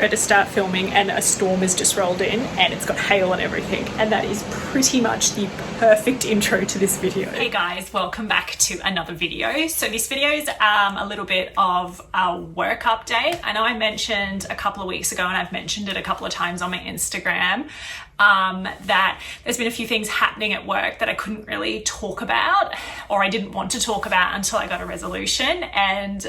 To start filming and a storm has just rolled in and it's got hail and everything, and that is pretty much the perfect intro to this video. Hey guys, welcome back to another video. So this video is a little bit of a work update. I know I mentioned a couple of weeks ago, and I've mentioned it a couple of times on my Instagram, that there's been a few things happening at work that I couldn't really talk about, or I didn't want to talk about until I got a resolution, and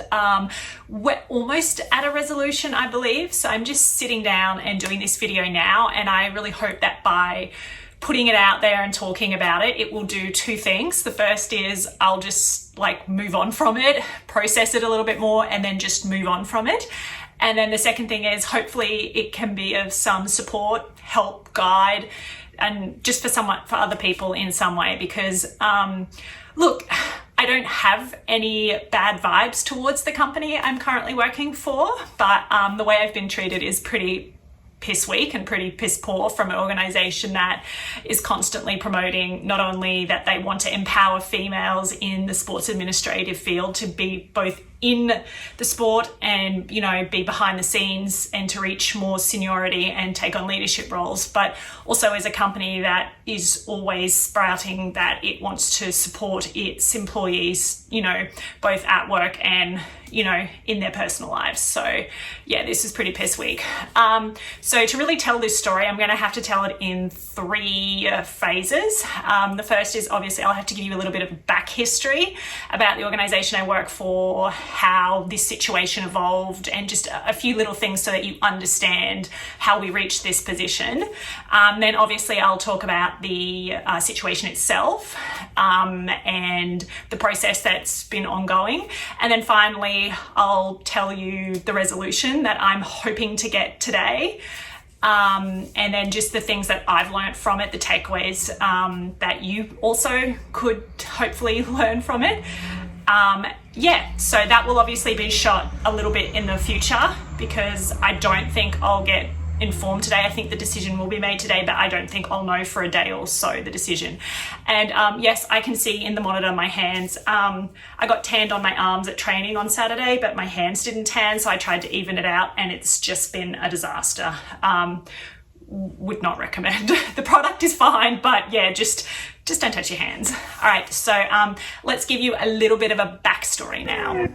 we're almost at a resolution, I believe. So I'm just sitting down and doing this video now, and I really hope that by putting it out there and talking about it, it will do two things. The first is I'll just move on from it, process it a little bit more, and then just move on from it. And then the second thing is hopefully it can be of some support, help, guide, and just for other people in some way, because look, I don't have any bad vibes towards the company I'm currently working for, but the way I've been treated is pretty piss weak and pretty piss poor from an organization that is constantly promoting not only that they want to empower females in the sports administrative field to be both in the sport and, you know, be behind the scenes and to reach more seniority and take on leadership roles, but also as a company that is always sprouting that it wants to support its employees, you know, both at work and, you know, in their personal lives. So yeah, this is pretty piss weak. So to really tell this story, I'm going to have to tell it in three phases. The first is obviously I'll have to give you a little bit of back history about the organization I work for, how this situation evolved, and just a few little things so that you understand how we reached this position. Then obviously I'll talk about the situation itself and the process that's been ongoing. And then finally, I'll tell you the resolution that I'm hoping to get today. And then just the things that I've learned from it, the takeaways that you also could hopefully learn from it. Yeah, so that will obviously be shot a little bit in the future because I don't think I'll get informed today. I think the decision will be made today, but I don't think I'll know for a day or so the decision. And yes, I can see in the monitor my hands. I got tanned on my arms at training on Saturday, but my hands didn't tan, so I tried to even it out, and it's just been a disaster. Would not recommend. The product is fine, but yeah, just don't touch your hands. All right, so let's give you a little bit of a backstory now.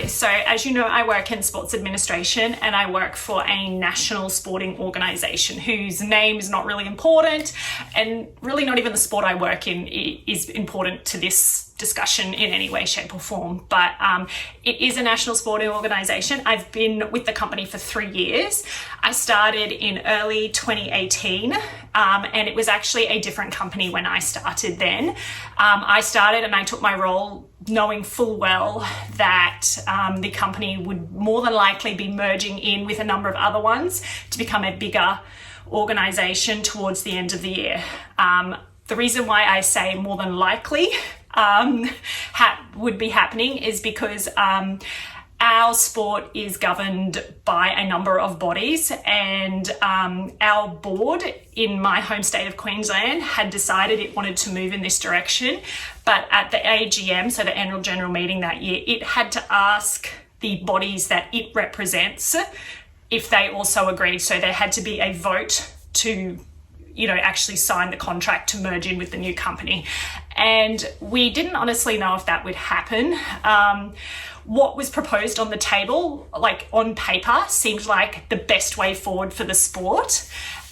So as you know, I work in sports administration, and I work for a national sporting organisation whose name is not really important, and really not even the sport I work in is important to this discussion in any way, shape or form. But it is a national sporting organisation. I've been with the company for 3 years. I started in early 2018 and it was actually a different company when I started then. I started and I took my role knowing full well that the company would more than likely be merging in with a number of other ones to become a bigger organisation towards the end of the year. The reason why I say more than likely would be happening is because our sport is governed by a number of bodies, and our board in my home state of Queensland had decided it wanted to move in this direction. But at the AGM, so the annual general meeting that year, it had to ask the bodies that it represents if they also agreed. So there had to be a vote to, you know, actually sign the contract to merge in with the new company. And we didn't honestly know if that would happen. What was proposed on the table, like on paper, seemed like the best way forward for the sport.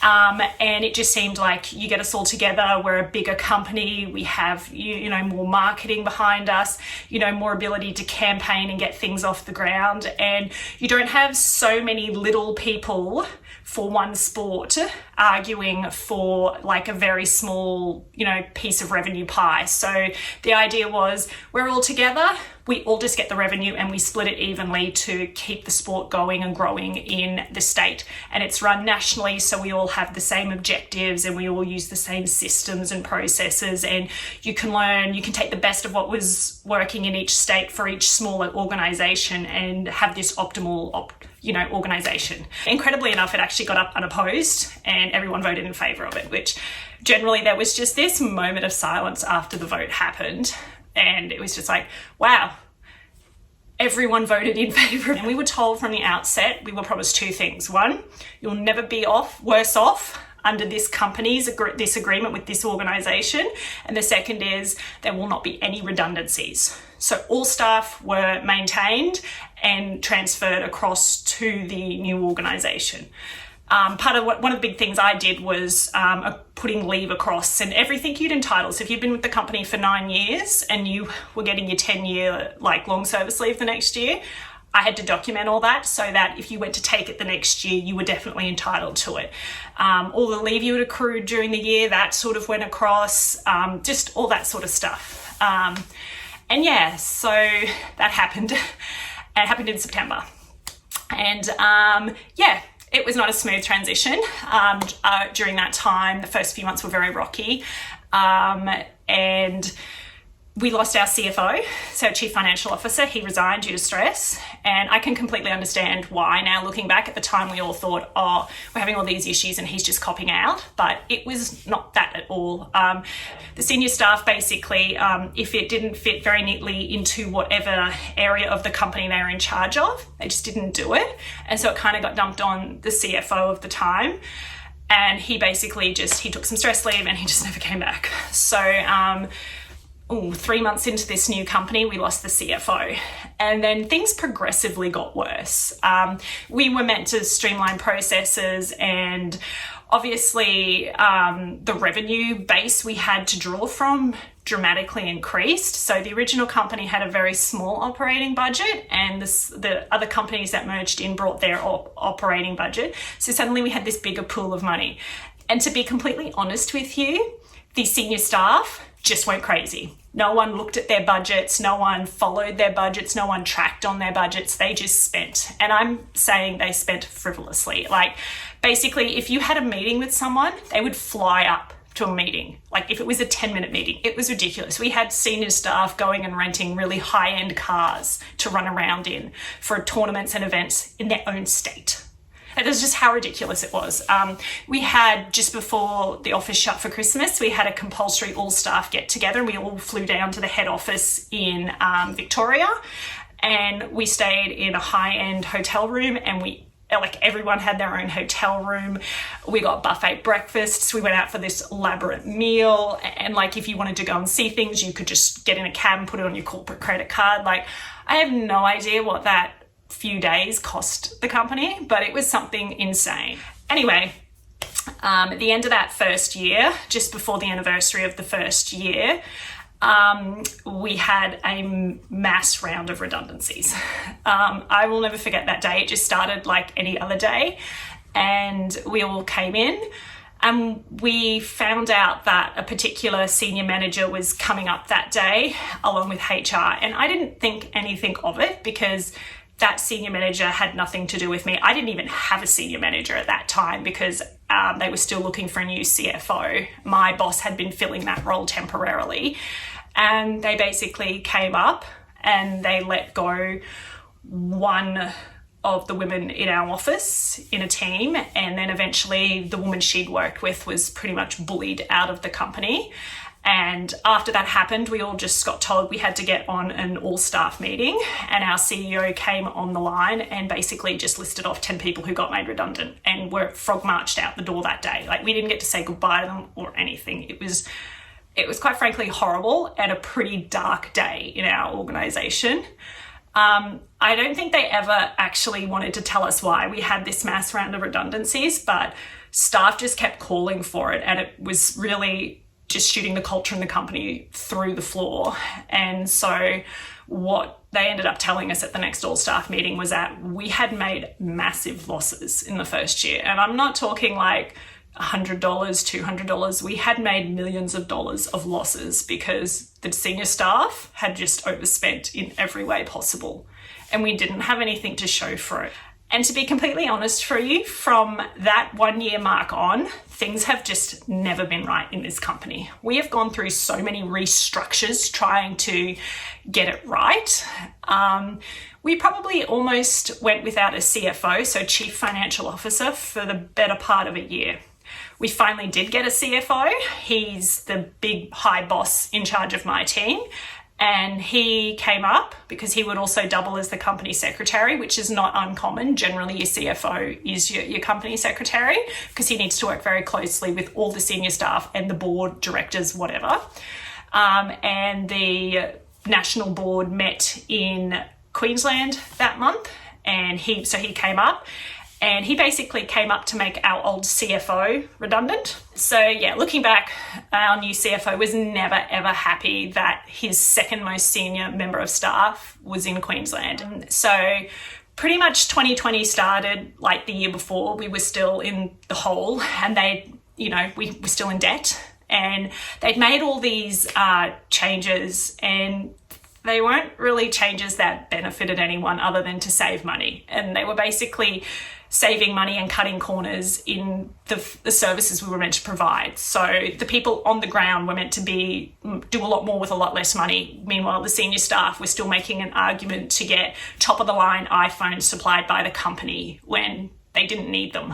And it just seemed like you get us all together, we're a bigger company, we have, you know, more marketing behind us, you know, more ability to campaign and get things off the ground. And you don't have so many little people for one sport arguing for like a very small, you know, piece of revenue pie. So the idea was we're all together, we all just get the revenue and we split it evenly to keep the sport going and growing in the state. And it's run nationally, so we all have the same objectives and we all use the same systems and processes, and you can learn, you can take the best of what was working in each state for each smaller organization and have this optimal organization. Incredibly enough, it actually got up unopposed and everyone voted in favor of it, which generally there was just this moment of silence after the vote happened. And it was just like, wow, everyone voted in favor. And we were told from the outset, we were promised two things. One, you'll never be worse off under this company's this agreement with this organization. And the second is there will not be any redundancies. So all staff were maintained and transferred across to the new organization. One of the big things I did was putting leave across and everything you'd entitled. So if you've been with the company for 9 years and you were getting your 10-year like long service leave the next year, I had to document all that so that if you went to take it the next year, you were definitely entitled to it. All the leave you had accrued during the year, that sort of went across, just all that sort of stuff. And yeah, so that happened. It happened in September. And yeah, it was not a smooth transition. During that time, the first few months were very rocky. And we lost our CFO, so Chief Financial Officer. He resigned due to stress. And I can completely understand why. Now, looking back, at the time, we all thought, oh, we're having all these issues and he's just copping out. But it was not that at all. The senior staff, basically, if it didn't fit very neatly into whatever area of the company they were in charge of, they just didn't do it. And so it kind of got dumped on the CFO of the time. And he basically he took some stress leave and he just never came back. So, 3 months into this new company, we lost the CFO, and then things progressively got worse. We were meant to streamline processes, and obviously the revenue base we had to draw from dramatically increased. So the original company had a very small operating budget, and the other companies that merged in brought their operating budget. So suddenly we had this bigger pool of money. And to be completely honest with you, the senior staff just went crazy. No one looked at their budgets, no one followed their budgets, no one tracked on their budgets, they just spent. And I'm saying they spent frivolously. Like, basically, if you had a meeting with someone, they would fly up to a meeting. Like, if it was a 10-minute meeting, it was ridiculous. We had senior staff going and renting really high-end cars to run around in for tournaments and events in their own state. That was just how ridiculous it was. We had, just before the office shut for Christmas, we had a compulsory all-staff get-together, and we all flew down to the head office in Victoria, and we stayed in a high-end hotel room, and everyone had their own hotel room. We got buffet breakfasts. We went out for this elaborate meal, and if you wanted to go and see things, you could just get in a cab and put it on your corporate credit card. I have no idea what that few days cost the company, but it was something insane. Anyway, at the end of that first year, just before the anniversary of the first year, we had a mass round of redundancies. I will never forget that day. It just started like any other day, and we all came in, and we found out that a particular senior manager was coming up that day along with HR, and I didn't think anything of it because that senior manager had nothing to do with me. I didn't even have a senior manager at that time because they were still looking for a new CFO. My boss had been filling that role temporarily, and they basically came up and they let go one of the women in our office in a team, and then eventually the woman she'd worked with was pretty much bullied out of the company. And after that happened, we all just got told we had to get on an all-staff meeting, and our CEO came on the line and basically just listed off 10 people who got made redundant and were frog marched out the door that day. We didn't get to say goodbye to them or anything. It was quite frankly horrible and a pretty dark day in our organisation. I don't think they ever actually wanted to tell us why we had this mass round of redundancies, but staff just kept calling for it, and it was really just shooting the culture in the company through the floor. And so what they ended up telling us at the next all staff meeting was that we had made massive losses in the first year. And I'm not talking like $100, $200. We had made millions of dollars of losses because the senior staff had just overspent in every way possible. And we didn't have anything to show for it. And to be completely honest for you, from that 1 year mark on, things have just never been right in this company. We have gone through so many restructures trying to get it right. We probably almost went without a CFO, so Chief Financial Officer, for the better part of a year. We finally did get a CFO. He's the big high boss in charge of my team. And he came up because he would also double as the company secretary, which is not uncommon. Generally, your CFO is your company secretary because he needs to work very closely with all the senior staff and the board, directors, whatever. And the national board met in Queensland that month, and he came up. And he basically came up to make our old CFO redundant. So yeah, looking back, our new CFO was never, ever happy that his second most senior member of staff was in Queensland. So pretty much 2020 started like the year before. We were still in the hole, and we were still in debt. And they'd made all these changes, and they weren't really changes that benefited anyone other than to save money. And they were basically saving money and cutting corners in the services we were meant to provide. So the people on the ground were meant to do a lot more with a lot less money. Meanwhile, the senior staff were still making an argument to get top of the line iPhones supplied by the company when they didn't need them.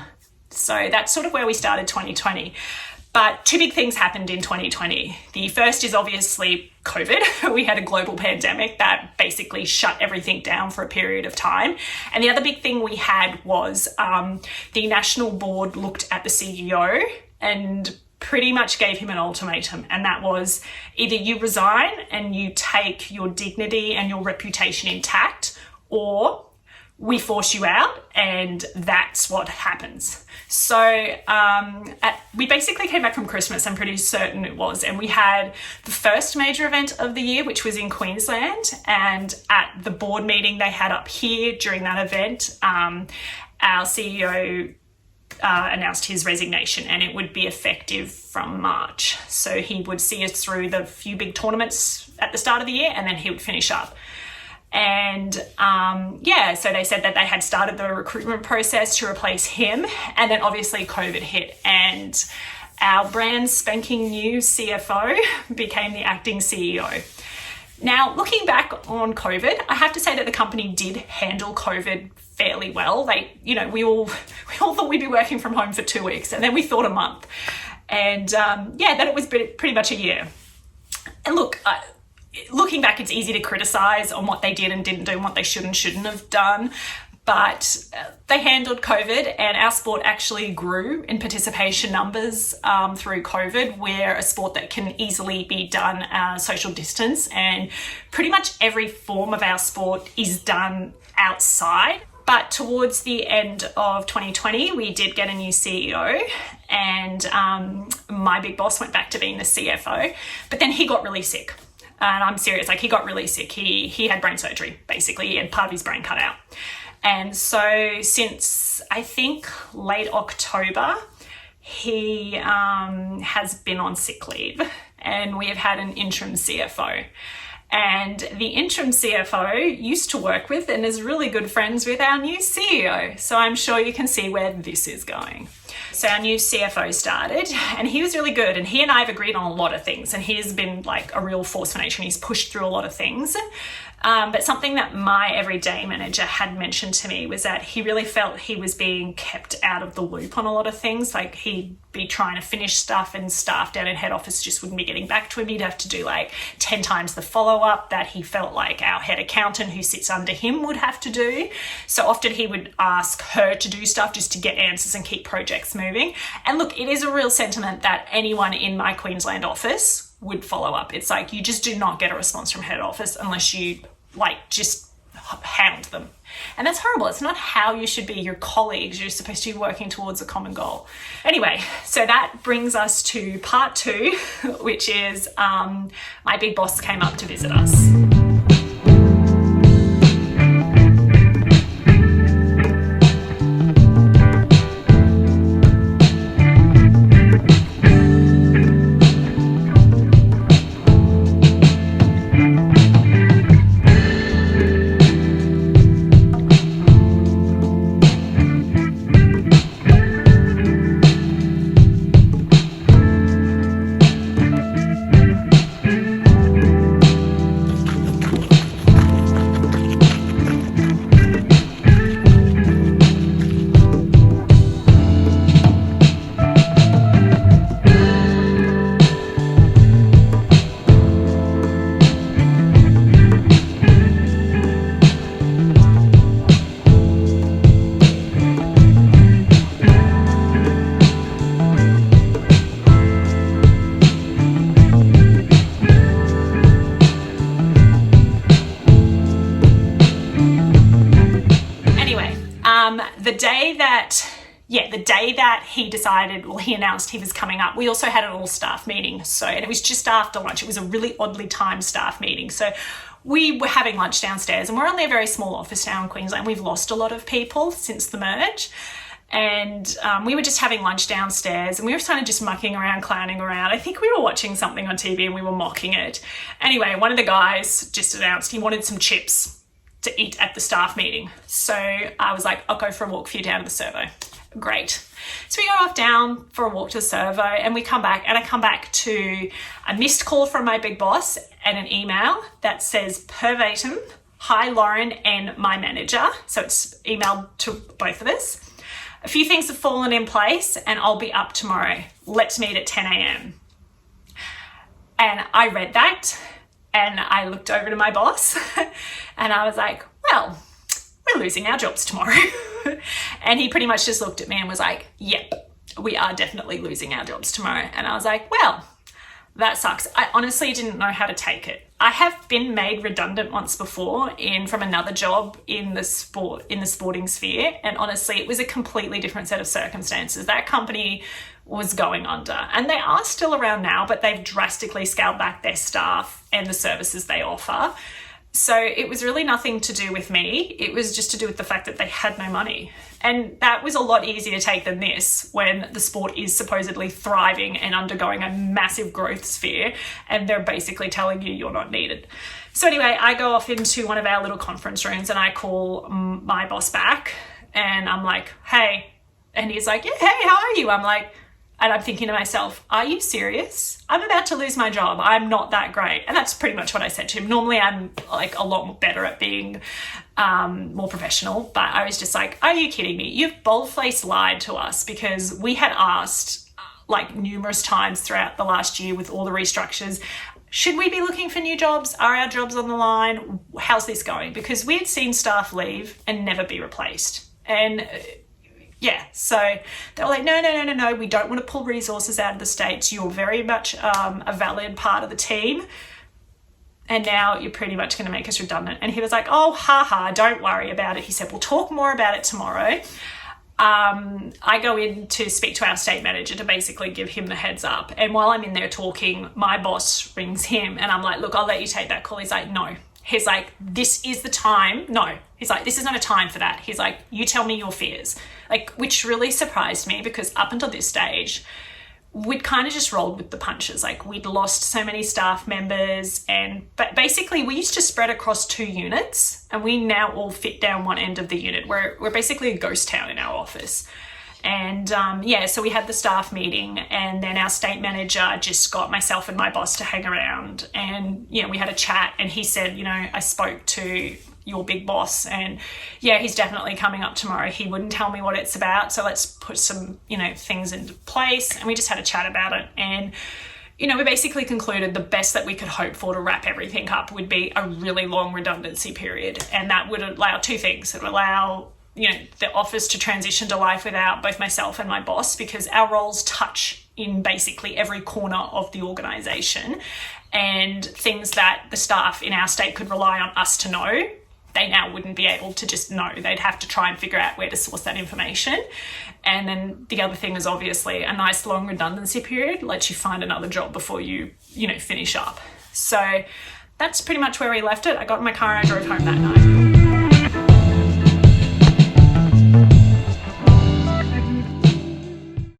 So that's sort of where we started 2020. But two big things happened in 2020. The first is obviously COVID. We had a global pandemic that basically shut everything down for a period of time. And the other big thing we had was the national board looked at the CEO and pretty much gave him an ultimatum. And that was either you resign and you take your dignity and your reputation intact, or we force you out, and that's what happens. So we basically came back from Christmas, I'm pretty certain it was, and we had the first major event of the year, which was in Queensland, and at the board meeting they had up here during that event, our CEO announced his resignation, and it would be effective from March. So he would see us through the few big tournaments at the start of the year, and then he would finish up. And so they said that they had started the recruitment process to replace him, and then obviously COVID hit, and our brand spanking new CFO became the acting CEO. Now, looking back on COVID, I have to say that the company did handle COVID fairly well. We all thought we'd be working from home for 2 weeks, and then we thought a month, and then it was pretty much a year. And looking back, it's easy to criticize on what they did and didn't do and what they should and shouldn't have done. But they handled COVID, and our sport actually grew in participation numbers through COVID. We're a sport that can easily be done social distance, and pretty much every form of our sport is done outside. But towards the end of 2020, we did get a new CEO, and my big boss went back to being the CFO, but then he got really sick. And I'm serious, he got really sick. He had brain surgery, basically. He had part of his brain cut out. And so since, I think, late October, he has been on sick leave, and we have had an interim CFO. And the interim CFO used to work with and is really good friends with our new CEO. So I'm sure you can see where this is going. So our new CFO started, and he was really good, and he and I have agreed on a lot of things, and he has been like a real force for nature, and he's pushed through a lot of things. But something that my everyday manager had mentioned to me was that he really felt he was being kept out of the loop on a lot of things. Like, he'd be trying to finish stuff, and staff down in head office just wouldn't be getting back to him. He'd have to do 10 times the follow-up that he felt like our head accountant who sits under him would have to do. So often he would ask her to do stuff just to get answers and keep projects moving. And look, it is a real sentiment that anyone in my Queensland office would follow up. It's like, you just do not get a response from head office unless you just hound them. And that's horrible. It's not how you should be your colleagues. You're supposed to be working towards a common goal. Anyway, so that brings us to part 2, which is my big boss came up to visit us. The day that he decided, well, he announced he was coming up, we also had an all staff meeting. So, and it was just after lunch. It was a really oddly timed staff meeting. So we were having lunch downstairs, and we're only a very small office now in Queensland. We've lost a lot of people since the merge. And we were just having lunch downstairs, and we were kind of just mucking around, clowning around. I think we were watching something on TV and we were mocking it. Anyway, one of the guys just announced he wanted some chips to eat at the staff meeting. So I was like, I'll go for a walk for you down to the servo. Great. So we go off down for a walk to the servo, and we come back, and I come back to a missed call from my big boss and an email that says verbatim, "Hi Lauren and my manager." So it's emailed to both of us. "A few things have fallen in place and I'll be up tomorrow. Let's meet at 10 a.m. And I read that, and I looked over to my boss and I was like, well, we're losing our jobs tomorrow. And he pretty much just looked at me and was like, yep, we are definitely losing our jobs tomorrow. And I was like, well, that sucks. I honestly didn't know how to take it. I have been made redundant once before from another job in the sporting sphere. And honestly, it was a completely different set of circumstances. That company was going under, and they are still around now, but they've drastically scaled back their staff and the services they offer. So it was really nothing to do with me. It was just to do with the fact that they had no money. And that was a lot easier to take than this, when the sport is supposedly thriving and undergoing a massive growth sphere, and they're basically telling you you're not needed. So anyway, I go off into one of our little conference rooms and I call my boss back, and I'm like, hey. And he's like, yeah, hey, how are you? I'm like, and I'm thinking to myself, are you serious? I'm about to lose my job. I'm not that great. And that's pretty much what I said to him. Normally I'm like a lot better at being more professional, but I was just like, are you kidding me? You've bold-faced lied to us, because we had asked like numerous times throughout the last year with all the restructures, should we be looking for new jobs? Are our jobs on the line? How's this going? Because we had seen staff leave and never be replaced. And yeah, so they were like, no, we don't want to pull resources out of the States. You're very much a valid part of the team, and now you're pretty much going to make us redundant. And he was like, oh, don't worry about it. He said, we'll talk more about it tomorrow. I go in to speak to our state manager to basically give him the heads up. And while I'm in there talking, my boss rings him, and I'm like, look, I'll let you take that call. He's like, no. He's like, this is the time. No. He's like, this is not a time for that. He's like, you tell me your fears. Like, which really surprised me, because up until this stage, we'd kind of just rolled with the punches. Like, we'd lost so many staff members, but basically we used to spread across 2 units, and we now all fit down one end of the unit. We're basically a ghost town in our office. And so we had the staff meeting, and then our state manager just got myself and my boss to hang around, and we had a chat, and he said, I spoke to your big boss, and he's definitely coming up tomorrow. He wouldn't tell me what it's about, so let's put some things into place. And we just had a chat about it, and we basically concluded the best that we could hope for to wrap everything up would be a really long redundancy period, and that would allow 2 things. It would allow the office to transition to life without both myself and my boss, because our roles touch in basically every corner of the organisation, and things that the staff in our state could rely on us to know, they now wouldn't be able to just know. They'd have to try and figure out where to source that information. And then the other thing is obviously a nice long redundancy period lets you find another job before you finish up. So that's pretty much where we left it. I got in my car and I drove home that night.